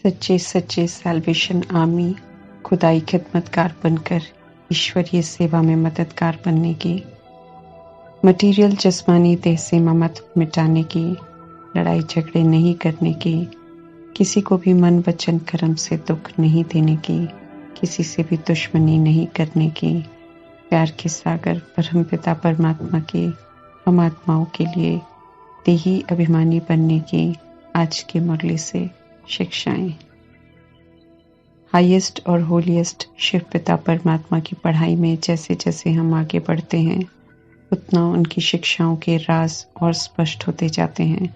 सच्चे सच्चे salvation army खुदाई खिदमतकार बनकर ईश्वरीय सेवा में मददगार बनने की, मटीरियल जिस्मानी देह से ममत्व मिटाने की, लड़ाई झगड़े नहीं करने की, किसी को भी मन वचन कर्म से दुख नहीं देने की, किसी से भी दुश्मनी नहीं करने की, प्यार के सागर परमपिता परमात्मा के हम आत्माओं के लिए देही अभिमानी बनने की आज की मुरली से शिक्षाएं। हाईएस्ट और होलीएस्ट शिव पिता परमात्मा की पढ़ाई में जैसे जैसे हम आगे बढ़ते हैं उतना उनकी शिक्षाओं के राज और स्पष्ट होते जाते हैं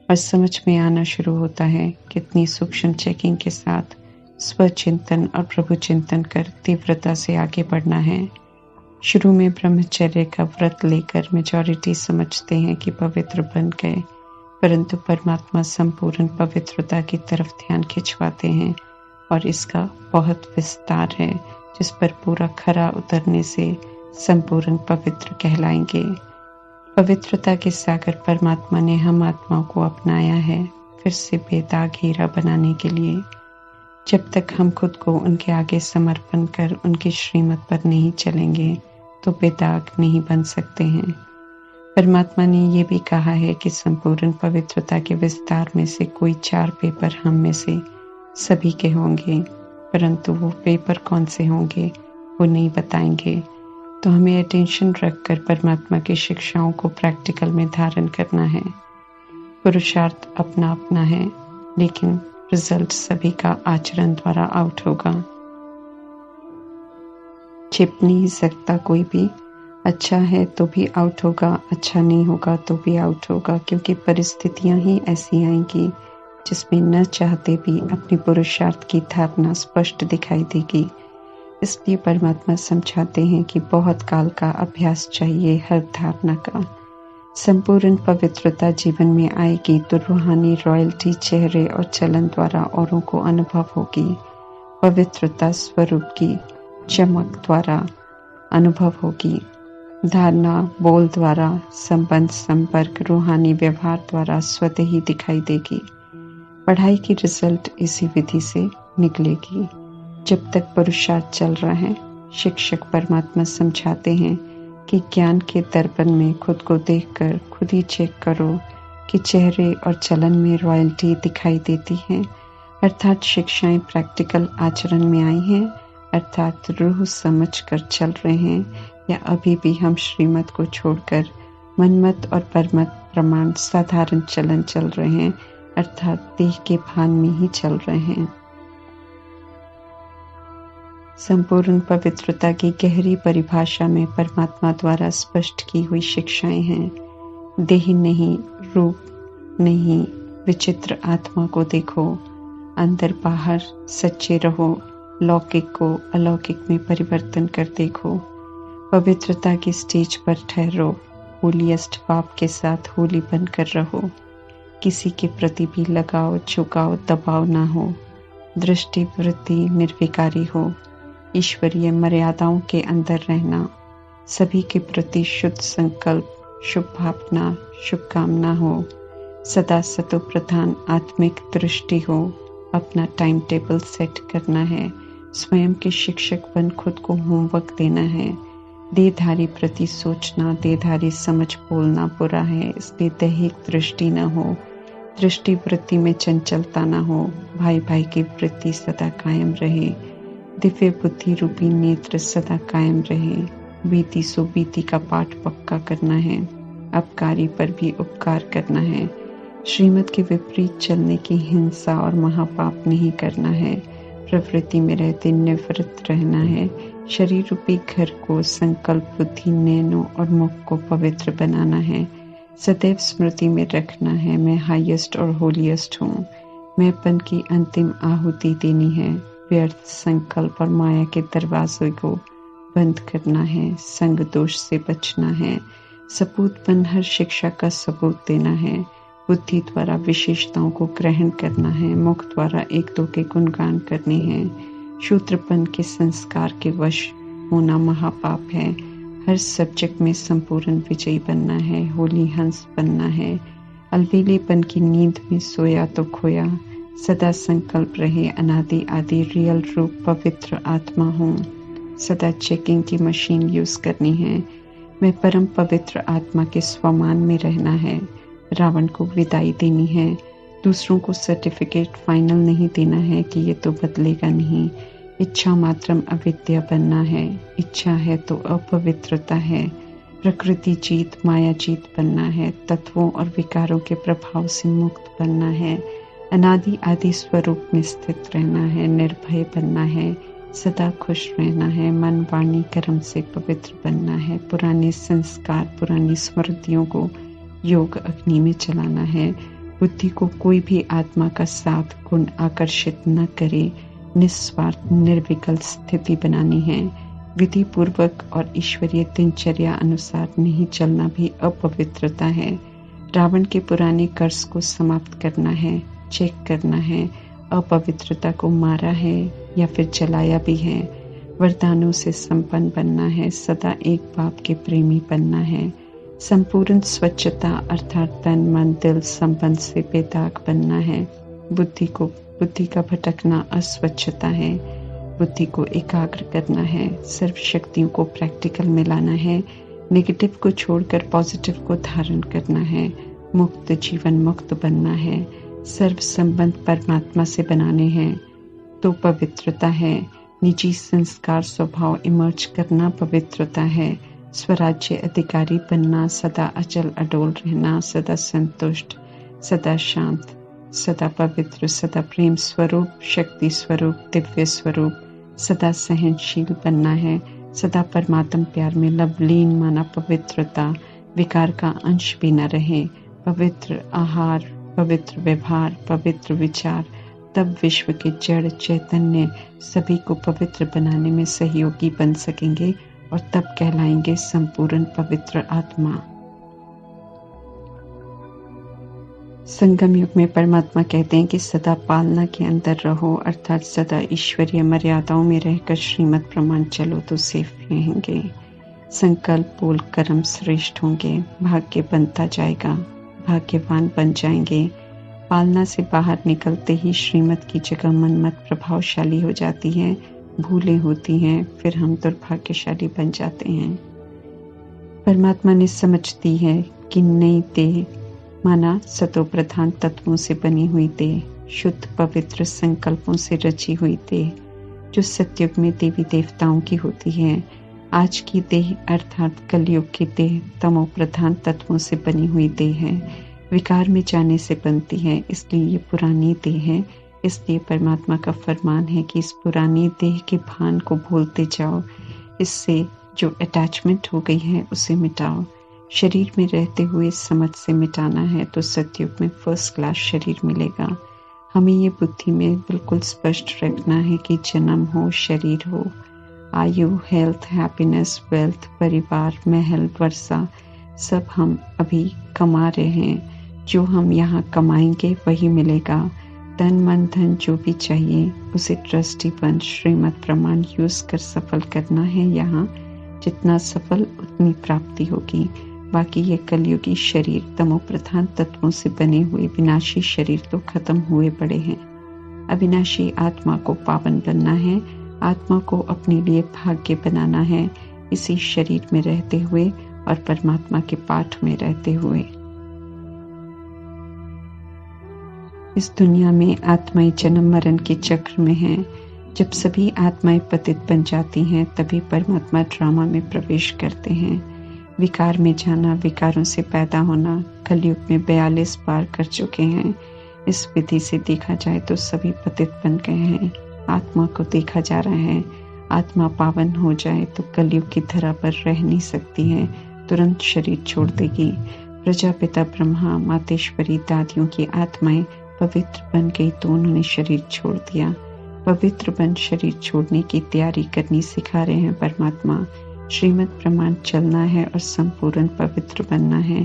और समझ में आना शुरू होता है। कितनी सूक्ष्म चेकिंग के साथ स्वचिंतन और प्रभु चिंतन कर तीव्रता से आगे बढ़ना है। शुरू में ब्रह्मचर्य का व्रत लेकर मेजॉरिटी समझते हैं कि पवित्र बन गए, परंतु परमात्मा संपूर्ण पवित्रता की तरफ ध्यान खिंचवाते हैं और इसका बहुत विस्तार है, जिस पर पूरा खरा उतरने से संपूर्ण पवित्र कहलाएंगे। पवित्रता के सागर परमात्मा ने हम आत्माओं को अपनाया है फिर से बेदाग हीरा बनाने के लिए। जब तक हम खुद को उनके आगे समर्पण कर उनकी श्रीमत पर नहीं चलेंगे तो बेदाग नहीं बन सकते हैं। परमात्मा ने ये भी कहा है कि संपूर्ण पवित्रता के विस्तार में से कोई 4 पेपर हम में से सभी के होंगे, परंतु वो पेपर कौन से होंगे वो नहीं बताएंगे। तो हमें अटेंशन रखकर परमात्मा की शिक्षाओं को प्रैक्टिकल में धारण करना है। पुरुषार्थ अपना अपना है, लेकिन रिजल्ट सभी का आचरण द्वारा आउट होगा। छिप नहीं सकता कोई भी। अच्छा है तो भी आउट होगा, अच्छा नहीं होगा तो भी आउट होगा, क्योंकि परिस्थितियां ही ऐसी आएंगी जिसमें न चाहते भी अपनी पुरुषार्थ की धारणा स्पष्ट दिखाई देगी। इसलिए परमात्मा समझाते हैं कि बहुत काल का अभ्यास चाहिए हर धारणा का। संपूर्ण पवित्रता जीवन में आएगी तो रूहानी रॉयल्टी चेहरे और चलन द्वारा औरों को अनुभव होगी। पवित्रता स्वरूप की चमक द्वारा अनुभव होगी। धारणा बोल द्वारा, संबंध संपर्क रूहानी व्यवहार द्वारा स्वतः ही दिखाई देगी। पढ़ाई की रिजल्ट इसी विधि से निकलेगी। जब तक पुरुषार्थ चल रहा है, शिक्षक परमात्मा समझाते हैं कि ज्ञान के दर्पण में खुद को देखकर खुद ही चेक करो कि चेहरे और चलन में रॉयल्टी दिखाई देती है, अर्थात शिक्षाएं प्रैक्टिकल आचरण में आई हैं, अर्थात रूह समझ कर चल रहे हैं, या अभी भी हम श्रीमत को छोड़कर मनमत और परमत प्रमाण साधारण चलन चल रहे हैं, अर्थात देह के भान में ही चल रहे हैं। संपूर्ण पवित्रता की गहरी परिभाषा में परमात्मा द्वारा स्पष्ट की हुई शिक्षाएं हैं। देह नहीं, रूप नहीं, विचित्र आत्मा को देखो, अंदर बाहर सच्चे रहो, लौकिक को अलौकिक में परिवर्तन कर देखो। पवित्रता की स्टेज पर ठहरो, होलीएस्ट बाप के साथ होली बनकर रहो। किसी के प्रति भी लगाव झुकाव दबाव ना हो, दृष्टि वृत्ति निर्विकारी हो, ईश्वरीय मर्यादाओं के अंदर रहना, सभी के प्रति शुद्ध संकल्प, शुभ भावना, शुभकामना हो, सदा सतो प्रधान आत्मिक दृष्टि हो। अपना टाइम टेबल सेट करना है, स्वयं के शिक्षक बन खुद को होमवर्क देना है। देहधारी प्रति सोचना, देहधारी समझ बोलना बुरा है, इसलिए दैहिक दृष्टि न हो, दृष्टि वृत्ति में चंचलता न हो, भाई भाई की वृत्ति सदा कायम रहे, दिव्य बुद्धि रूपी नेत्र सदा कायम रहे। बीती सो बीती का पाठ पक्का करना है, अपकारी पर भी उपकार करना है। श्रीमत के विपरीत चलने की हिंसा और महापाप नहीं करना है। प्रवृत्ति में रहते निवृत्त रहना है। शरीर रूपी घर को संकल्प बुद्धि नैनों और मुख को पवित्र बनाना है। सदैव स्मृति में रखना है, मैं हाईएस्ट और होलीएस्ट हूँ। मैंपन की अंतिम आहुति देनी है। व्यर्थ संकल्प और माया के दरवाजे को बंद करना है। संग दोष से बचना है। सपूतपन हर शिक्षा का सबूत देना है। बुद्धि द्वारा विशेषताओं को ग्रहण करना है। मुख द्वारा एक दो के गुणगान करने हैं। शूद्रपन के संस्कार के वश होना महापाप है। हर सब्जेक्ट में संपूर्ण विजयी बनना है। होली हंस बनना है। अलबेलेपन की नींद में सोया तो खोया, सदा संकल्प रहे अनादि आदि रियल रूप पवित्र आत्मा हूँ। सदा चेकिंग की मशीन यूज करनी है। मैं परम पवित्र आत्मा के स्वमान में रहना है। रावण को विदाई देनी है। दूसरों को सर्टिफिकेट फाइनल नहीं देना है कि ये तो बदलेगा नहीं। इच्छा मात्रम अविद्या बनना है। इच्छा है तो अपवित्रता है। प्रकृति जीत माया जीत बनना है। तत्वों और विकारों के प्रभाव से मुक्त बनना है। अनादि आदि स्वरूप में स्थित रहना है। निर्भय बनना है। सदा खुश रहना है। मन वाणी कर्म से पवित्र बनना है। पुराने संस्कार पुरानी स्मृतियों को योग अग्नि में चलाना है। बुद्धि को कोई भी आत्मा का साथ गुण आकर्षित न करे। निस्वार्थ निर्विकल्प स्थिति बनानी है। विधि पूर्वक और ईश्वरीय दिनचर्या अनुसार नहीं चलना भी अपवित्रता है। रावण के पुराने कर्ज को समाप्त करना है। चेक करना है अपवित्रता को मारा है या फिर जलाया भी है। वरदानों से संपन्न बनना है। सदा एक बाप के प्रेमी बनना है। संपूर्ण स्वच्छता अर्थात तन मन दिल संबंध से बेदाग बनना है। बुद्धि का भटकना अस्वच्छता है। बुद्धि को एकाग्र करना है। सर्व शक्तियों को प्रैक्टिकल में लाना है। नेगेटिव को छोड़कर पॉजिटिव को धारण करना है। मुक्त जीवन मुक्त बनना है। सर्व संबंध परमात्मा से बनाने हैं तो पवित्रता है। निजी संस्कार स्वभाव इमर्ज करना पवित्रता है। स्वराज्य अधिकारी बनना, सदा अचल अडोल रहना, सदा संतुष्ट, सदा शांत, सदा पवित्र, सदा प्रेम स्वरूप, शक्ति स्वरूप, दिव्य स्वरूप, सदा सहनशील बनना है। सदा परमात्म प्यार में लवलीन माना पवित्रता, विकार का अंश भी न रहे। पवित्र आहार, पवित्र व्यवहार, पवित्र विचार, तब विश्व के जड़ चैतन्य सभी को पवित्र बनाने में सहयोगी बन सकेंगे और तब कहलाएंगे संपूर्ण पवित्र आत्मा। संगम युग में परमात्मा कहते हैं कि सदा पालना के अंदर रहो, अर्थात सदा ईश्वरीय मर्यादाओं में रहकर श्रीमत प्रमाण चलो तो सेफ रहेंगे। संकल्प बोल कर्म श्रेष्ठ होंगे। भाग्य बनता जाएगा, भाग्यवान बन जाएंगे। पालना से बाहर निकलते ही श्रीमत की जगह मनमत प्रभावशाली हो जाती है, भूलें होती हैं, फिर हम दुर्भाग्यशाली बन जाते हैं। परमात्मा ने समझती है कि नई देह माना सतो प्रधान तत्वों से बनी हुई देह, शुद्ध पवित्र संकल्पों से रची हुई देह, जो सतयुग में देवी देवताओं की होती है। आज की देह अर्थात कलयुग की देह तमो प्रधान तत्वों से बनी हुई देह है। विकार में जाने से बनती है, इसलिए ये पुरानी देह है। इसलिए परमात्मा का फरमान है कि इस पुरानी देह के भान को भूलते जाओ। इससे जो अटैचमेंट हो गई है उसे मिटाओ। शरीर में रहते हुए समझ से मिटाना है तो सतयुग में फर्स्ट क्लास शरीर मिलेगा। हमें ये बुद्धि में बिल्कुल स्पष्ट रखना है कि जन्म हो, शरीर हो, आयु, हेल्थ, हैप्पीनेस, वेल्थ, परिवार, महल, वर्षा, सब हम अभी कमा रहे हैं। जो हम यहाँ कमाएंगे वही मिलेगा। तन मन धन जो भी चाहिए उसे ट्रस्टी बन श्रीमत प्रमाण यूज कर सफल करना है। यहाँ जितना सफल उतनी प्राप्ति होगी। बाकी ये कलयुगी शरीर तमो प्रधान तत्वों से बने हुए विनाशी शरीर तो खत्म हुए पड़े हैं। अविनाशी आत्मा को पावन बनना है। आत्मा को अपने लिए भाग्य बनाना है, इसी शरीर में रहते हुए और परमात्मा के पाठ में रहते हुए। इस दुनिया में आत्माएं जन्म मरण के चक्र में हैं। जब सभी आत्माएं पतित बन जाती हैं तभी परमात्मा ड्रामा में प्रवेश करते हैं। विकार में जाना, विकारों से पैदा होना कलयुग में 42 बार कर चुके हैं। इस विधि से देखा जाए तो सभी पतित बन गए हैं। आत्मा को देखा जा रहा है। आत्मा पावन हो जाए तो कलयुग की धरा पर रह नहीं सकती है, तुरंत शरीर छोड़ देगी। प्रजापिता ब्रह्मा, मातेश्वरी, दादियों की आत्माएं पवित्र बन गई तो उन्होंने शरीर छोड़ दिया। पवित्र बन शरीर छोड़ने की तैयारी करनी सिखा रहे हैं परमात्मा। श्रीमत प्रमाण चलना है और संपूर्ण पवित्र बनना है।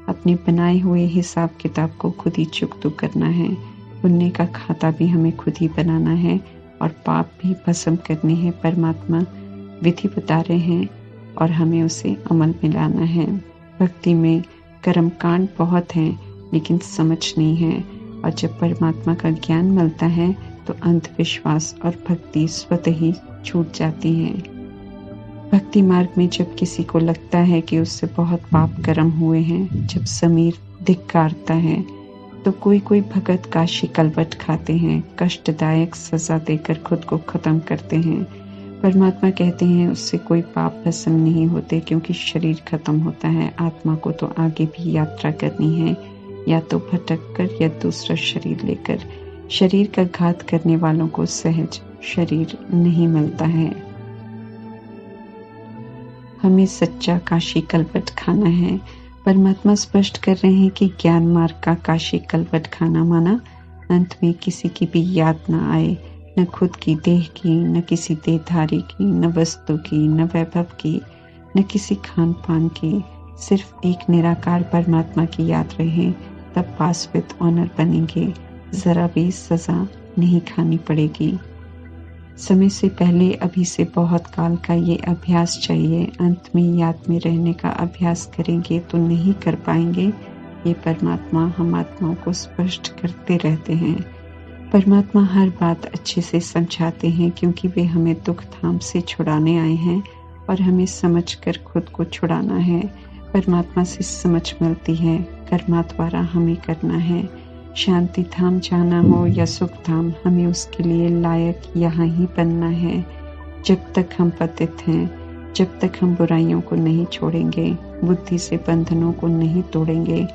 अपने बनाए हुए हिसाब किताब को खुद ही चुकता करना है। पुण्य का खाता भी हमें खुद ही बनाना है और पाप भी भस्म करने हैं। परमात्मा विधि बता रहे हैं और हमें उसे अमल में लाना है। भक्ति में कर्म कांड बहुत हैं लेकिन समझ नहीं है। और जब परमात्मा का ज्ञान मिलता है तो अंधविश्वास और भक्ति स्वतः ही छूट जाती है। भक्ति मार्ग में जब किसी को लगता है कि उससे बहुत पाप कर्म हुए हैं, जब समीर धिक्कारता है, तो कोई कोई भगत काशी कलवट खाते हैं, कष्टदायक सजा देकर खुद को खत्म करते हैं। परमात्मा कहते हैं उससे कोई पाप भस्म नहीं होते, क्योंकि शरीर खत्म होता है। आत्मा को तो आगे भी यात्रा करनी है, या तो भटक कर या दूसरा शरीर लेकर। शरीर का घात करने वालों को सहज शरीर नहीं मिलता है। हमें सच्चा काशी कलवट खाना है। परमात्मा स्पष्ट कर रहे हैं कि ज्ञान मार्ग का काशी कलवट खाना माना अंत में किसी की भी याद न आए, न खुद की देह की, न किसी देहधारी की, न वस्तु की, न वैभव की, न किसी खान पान की। सिर्फ एक निराकार परमात्मा की याद रहे, तब पास विद ऑनर बनेंगे। जरा भी सजा नहीं खानी पड़ेगी। समय से पहले अभी से बहुत काल का ये अभ्यास चाहिए। अंत में याद में रहने का अभ्यास करेंगे तो नहीं कर पाएंगे। ये परमात्मा हम आत्माओं को स्पष्ट करते रहते हैं। परमात्मा हर बात अच्छे से समझाते हैं, क्योंकि वे हमें दुख धाम से छुड़ाने आए हैं और हमें समझकर खुद को छुड़ाना है। परमात्मा से समझ मिलती है, कर्मा द्वारा हमें करना है। शांति धाम जाना हो या सुख धाम, हमें उसके लिए लायक यहाँ ही बनना है। जब तक हम पतित हैं, जब तक हम बुराइयों को नहीं छोड़ेंगे, बुद्धि से बंधनों को नहीं तोड़ेंगे,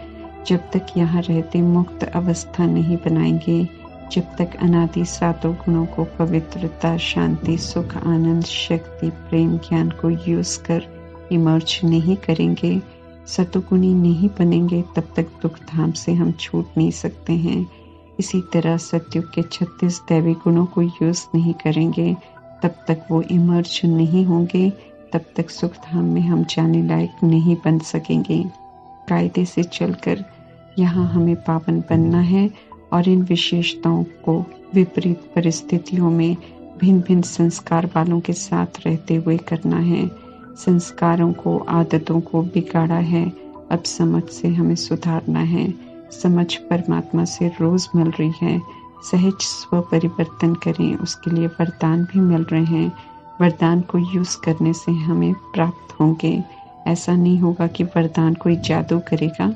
जब तक यहाँ रहते मुक्त अवस्था नहीं बनाएंगे, जब तक अनादि सातों गुणों को पवित्रता, शांति, सुख, आनंद, शक्ति, प्रेम, ज्ञान को यूज कर इमर्ज नहीं करेंगे, सतुगुणी नहीं बनेंगे, तब तक दुख धाम से हम छूट नहीं सकते हैं। इसी तरह सतयुग के 36 दैवी गुणों को यूज नहीं करेंगे, तब तक वो इमर्ज नहीं होंगे, तब तक सुख धाम में हम जाने लायक नहीं बन सकेंगे। कायदे से चलकर यहाँ हमें पावन बनना है और इन विशेषताओं को विपरीत परिस्थितियों में भिन्न भिन्न संस्कार वालों के साथ रहते हुए करना है। संस्कारों को, आदतों को बिगाड़ा है, अब समझ से हमें सुधारना है। समझ परमात्मा से रोज मिल रही है। सहज स्व परिवर्तन करें, उसके लिए वरदान भी मिल रहे हैं। वरदान को यूज करने से हमें प्राप्त होंगे। ऐसा नहीं होगा कि वरदान कोई जादू करेगा।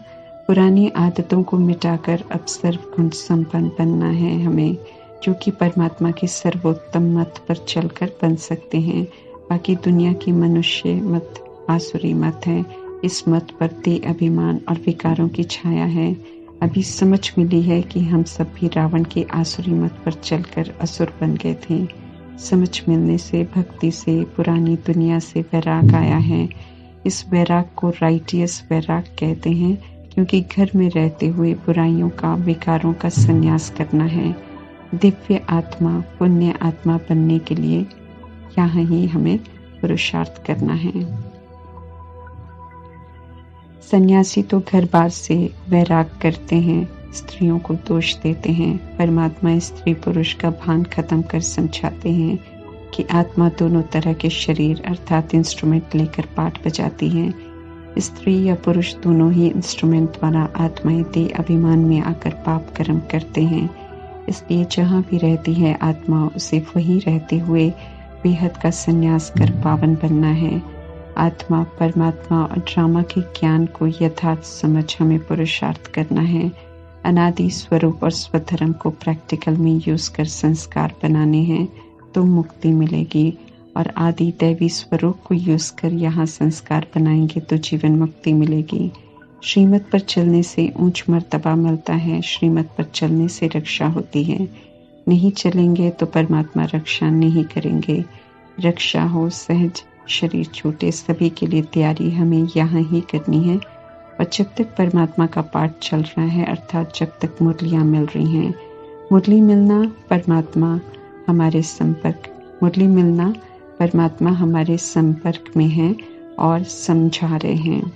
पुरानी आदतों को मिटाकर अब सर्वगुण संपन्न बनना है हमें, जो कि परमात्मा के सर्वोत्तम मत पर चलकर बन सकते हैं। बाकी दुनिया की मनुष्य मत आसुरी मत है। इस मत पर देह अभिमान और विकारों की छाया है। अभी समझ मिली है कि हम सब भी रावण के आसुरी मत पर चलकर असुर बन गए थे। समझ मिलने से, भक्ति से, पुरानी दुनिया से वैराग आया है। इस वैराग को राइटियस वैराग कहते हैं, क्योंकि घर में रहते हुए बुराइयों का, विकारों का संन्यास करना है। दिव्य आत्मा, पुण्य आत्मा बनने के लिए यहाँ ही हमें पुरुषार्थ करना है। सन्यासी तो घर बार से वैराग करते हैं, स्त्रियों को दोष देते हैं। परमात्मा स्त्री पुरुष का भान खत्म कर समझाते हैं कि आत्मा दोनों तरह के शरीर अर्थात इंस्ट्रूमेंट लेकर पाठ बजाती है। स्त्री या पुरुष दोनों ही इंस्ट्रूमेंट द्वारा आत्माएं देह अभिमान में आकर पाप कर्म करते हैं। इसलिए जहाँ भी रहती है आत्मा, उसे वही रहते हुए बेहद का संन्यास कर पावन बनना है। आत्मा, परमात्मा और ड्रामा के ज्ञान को यथार्थ समझ हमें पुरुषार्थ करना है। अनादि स्वरूप और स्वधर्म को प्रैक्टिकल में यूज कर संस्कार बनाने हैं तो मुक्ति मिलेगी, और आदि दैवी स्वरूप को यूज कर यहाँ संस्कार बनाएंगे तो जीवन मुक्ति मिलेगी। श्रीमत पर चलने से ऊंच मर्तबा मिलता है, श्रीमत पर चलने से रक्षा होती है। नहीं चलेंगे तो परमात्मा रक्षा नहीं करेंगे। रक्षा हो, सहज शरीर छूटे, सभी के लिए तैयारी हमें यहाँ ही करनी है। और जब तक परमात्मा का पाठ चल रहा है, अर्थात जब तक मुरलियाँ मिल रही हैं, मुरली मिलना परमात्मा हमारे संपर्क में है और समझा रहे हैं।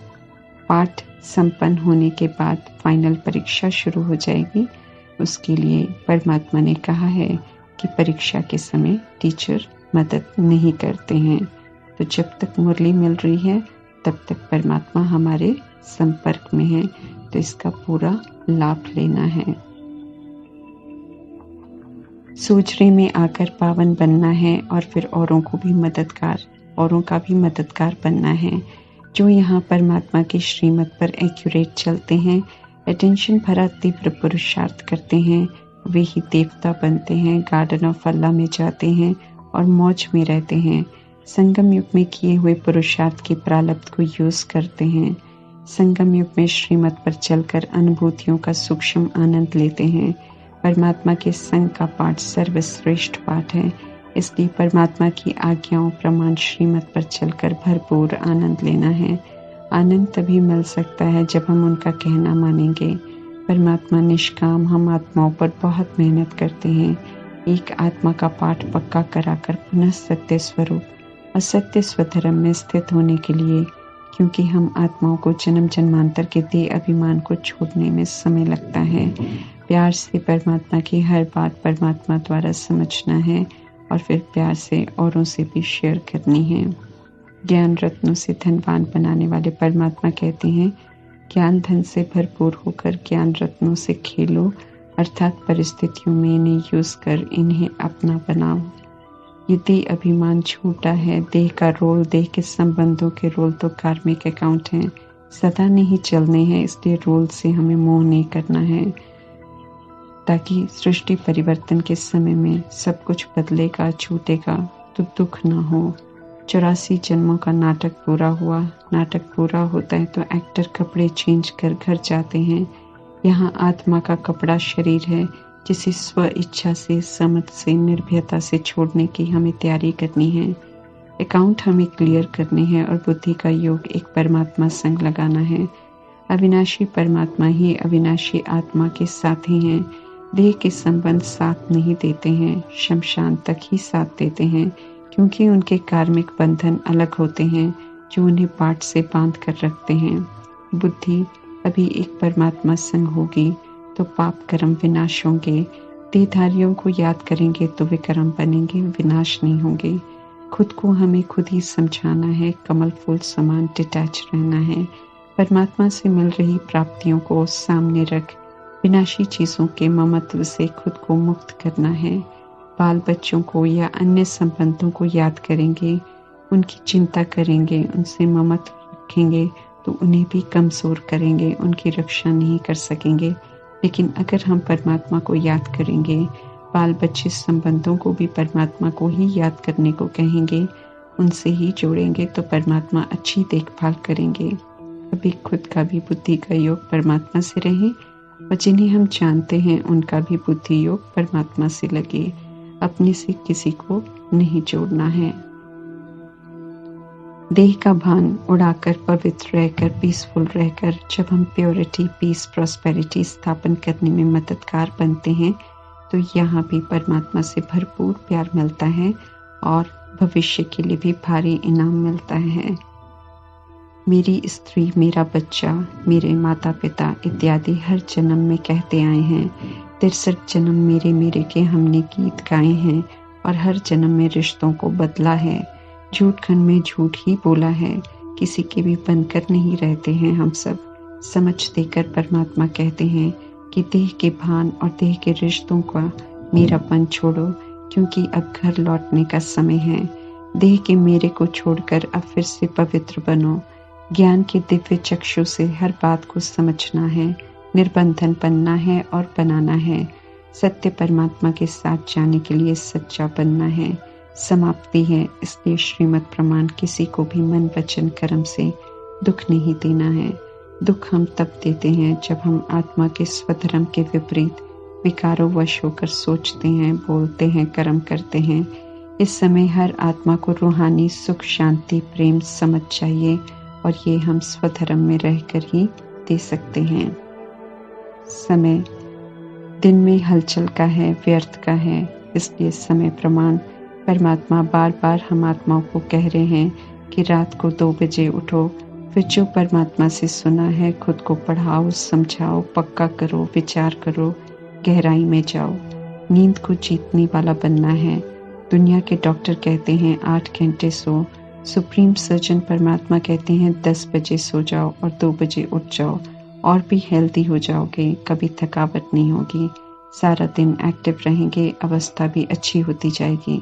पाठ संपन्न होने के बाद फाइनल परीक्षा शुरू हो जाएगी। उसके लिए परमात्मा ने कहा है कि परीक्षा के समय टीचर मदद नहीं करते हैं। तो जब तक मुरली मिल रही है तब तक परमात्मा हमारे संपर्क में है, तो इसका पूरा लाभ लेना है। सोचने में आकर पावन बनना है और फिर औरों का भी मददगार बनना है। जो यहाँ परमात्मा की श्रीमत पर एक्यूरेट चलते हैं, अटेंशन भरा तीव्र पुरुषार्थ करते हैं, वे ही देवता बनते हैं, गार्डन ऑफ अल्लाह में जाते हैं और मौज में रहते हैं। संगम युग में किए हुए पुरुषार्थ के प्रारब्ध को यूज करते हैं। संगम युग में श्रीमत पर चलकर अनुभूतियों का सूक्ष्म आनंद लेते हैं। परमात्मा के संग का पाठ सर्वश्रेष्ठ पाठ है, इसलिए परमात्मा की आज्ञाओं प्रमाण श्रीमत पर चलकर भरपूर आनंद लेना है। आनंद तभी मिल सकता है जब हम उनका कहना मानेंगे। परमात्मा निष्काम हम आत्माओं पर बहुत मेहनत करते हैं। एक आत्मा का पाठ पक्का कराकर पुनः सत्य स्वरूप और सत्य स्वधर्म में स्थित होने के लिए, क्योंकि हम आत्माओं को जन्म जन्मांतर के देह अभिमान को छोड़ने में समय लगता है। प्यार से परमात्मा की हर बात परमात्मा द्वारा समझना है और फिर प्यार से औरों से भी शेयर करनी है। ज्ञान रत्नों से धनवान बनाने वाले परमात्मा कहते हैं, ज्ञान धन से भरपूर होकर ज्ञान रत्नों से खेलो, अर्थात परिस्थितियों में इन्हें यूज कर इन्हें अपना बनाओ। ये देह अभिमान झूठा है। देह का रोल, देह के संबंधों के रोल तो कार्मिक अकाउंट हैं, सदा नहीं चलने हैं। इसलिए रोल से हमें मोह नहीं करना है, ताकि सृष्टि परिवर्तन के समय में सब कुछ बदलेगा, छूटेगा तो दुख ना हो। 84 जन्मों का नाटक पूरा हुआ। नाटक पूरा होता है तो एक्टर कपड़े चेंज कर घर जाते हैं। यहाँ आत्मा का कपड़ा शरीर है, जिसे स्व इच्छा से, समझ से, निर्भयता से छोड़ने की हमें तैयारी करनी है। अकाउंट हमें क्लियर करने हैं और बुद्धि का योग एक परमात्मा संग लगाना है। अविनाशी परमात्मा ही अविनाशी आत्मा के साथी हैं। देह के संबंध साथ नहीं देते हैं, शमशान तक ही साथ देते हैं, क्योंकि उनके कार्मिक बंधन अलग होते हैं जो उन्हें पाठ से बांध कर रखते हैं। बुद्धि अभी एक परमात्मा संग होगी तो पाप कर्म विनाश होंगे। देहधारियों को याद करेंगे तो वे कर्म बनेंगे, विनाश नहीं होंगे। खुद को हमें खुद ही समझाना है, कमल फूल समान डिटैच रहना है। परमात्मा से मिल रही प्राप्तियों को सामने रख विनाशी चीजों के ममत्व से खुद को मुक्त करना है। बाल बच्चों को या अन्य संबंधों को याद करेंगे, उनकी चिंता करेंगे, उनसे ममत्व रखेंगे तो उन्हें भी कमजोर करेंगे, उनकी रक्षा नहीं कर सकेंगे। लेकिन अगर हम परमात्मा को याद करेंगे, बाल बच्चे संबंधों को भी परमात्मा को ही याद करने को कहेंगे, उनसे ही जोड़ेंगे तो परमात्मा अच्छी देखभाल करेंगे। अभी खुद का भी बुद्धि का योग परमात्मा से रहे और जिन्हें हम जानते हैं उनका भी बुद्धि योग परमात्मा से लगे। अपने से किसी को नहीं जोड़ना है। देह का भान उड़ाकर, पवित्र रहकर, पीसफुल रहकर जब हम प्योरिटी, पीस, प्रॉस्पेरिटी स्थापन करने में मददगार बनते हैं तो यहाँ भी परमात्मा से भरपूर प्यार मिलता है और भविष्य के लिए भी भारी इनाम मिलता है। मेरी स्त्री, मेरा बच्चा, मेरे माता पिता इत्यादि हर जन्म में कहते आए हैं। 63 जन्म मेरे मेरे के हमने गीत गाए हैं और हर जन्म में रिश्तों को बदला है। झूठ खंड में झूठ ही बोला है, किसी के भी बनकर नहीं रहते हैं। हम सब समझ देकर परमात्मा कहते हैं कि देह के भान और देह के रिश्तों का मेरापन छोड़ो, क्योंकि अब घर लौटने का समय है। देह के मेरे को छोड़कर अब फिर से पवित्र बनो। ज्ञान के दिव्य चक्षु से हर बात को समझना है, निर्बंधन बनना है और बनाना है। सत्य परमात्मा के साथ जाने के लिए सच्चा बनना है। समाप्ति है, इसलिए श्रीमत प्रमाण किसी को भी मन, वचन, कर्म से दुख नहीं देना है। दुख हम तब देते हैं जब हम आत्मा के स्वधर्म के विपरीत विकारों वश होकर सोचते हैं, बोलते हैं, कर्म करते हैं। इस समय हर आत्मा को रूहानी सुख, शांति, प्रेम, समझ चाहिए और ये हम स्वधर्म में रहकर ही दे सकते हैं। समय दिन में हलचल का है, व्यर्थ का है, इसलिए समय प्रमाण परमात्मा बार बार हम आत्माओं को कह रहे हैं कि रात को 2 बजे उठो। फिर जो परमात्मा से सुना है खुद को पढ़ाओ, समझाओ, पक्का करो, विचार करो, गहराई में जाओ। नींद को जीतने वाला बनना है। दुनिया के डॉक्टर कहते हैं 8 घंटे सो, सुप्रीम सर्जन परमात्मा कहते हैं 10 बजे सो जाओ और 2 बजे उठ जाओ और भी हेल्दी हो जाओगे, कभी थकावट नहीं होगी। सारा दिन एक्टिव रहेंगे, अवस्था भी अच्छी होती जाएगी।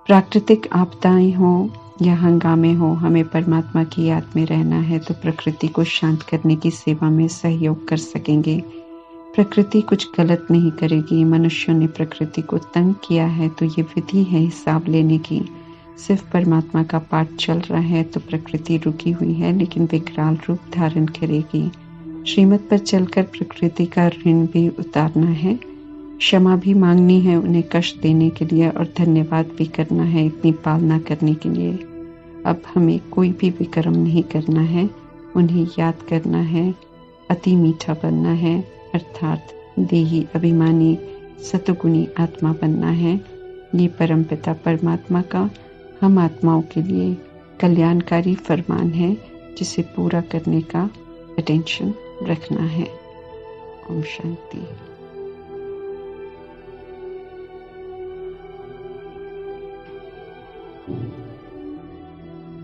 प्राकृतिक आपदाएं हो या हंगामे हो, हमें परमात्मा की याद में रहना है तो प्रकृति को शांत करने की सेवा में सहयोग कर सकेंगे। प्रकृति कुछ गलत नहीं करेगी। मनुष्यों ने प्रकृति को तंग किया है तो ये विधि है हिसाब लेने की। सिर्फ परमात्मा का पाठ चल रहा है तो प्रकृति रुकी हुई है, लेकिन विकराल रूप धारण करेगी। श्रीमत पर चलकर प्रकृति का ऋण भी उतारना है, क्षमा भी मांगनी है उन्हें कष्ट देने के लिए, और धन्यवाद भी करना है इतनी पालना करने के लिए। अब हमें कोई भी विक्रम नहीं करना है, उन्हें याद करना है, अति मीठा बनना है, अर्थात देही अभिमानी सतुगुणी आत्मा बनना है। ये परमपिता परमात्मा का हम आत्माओं के लिए कल्याणकारी फरमान है, जिसे पूरा करने का अटेंशन रखना है। ओम शांति।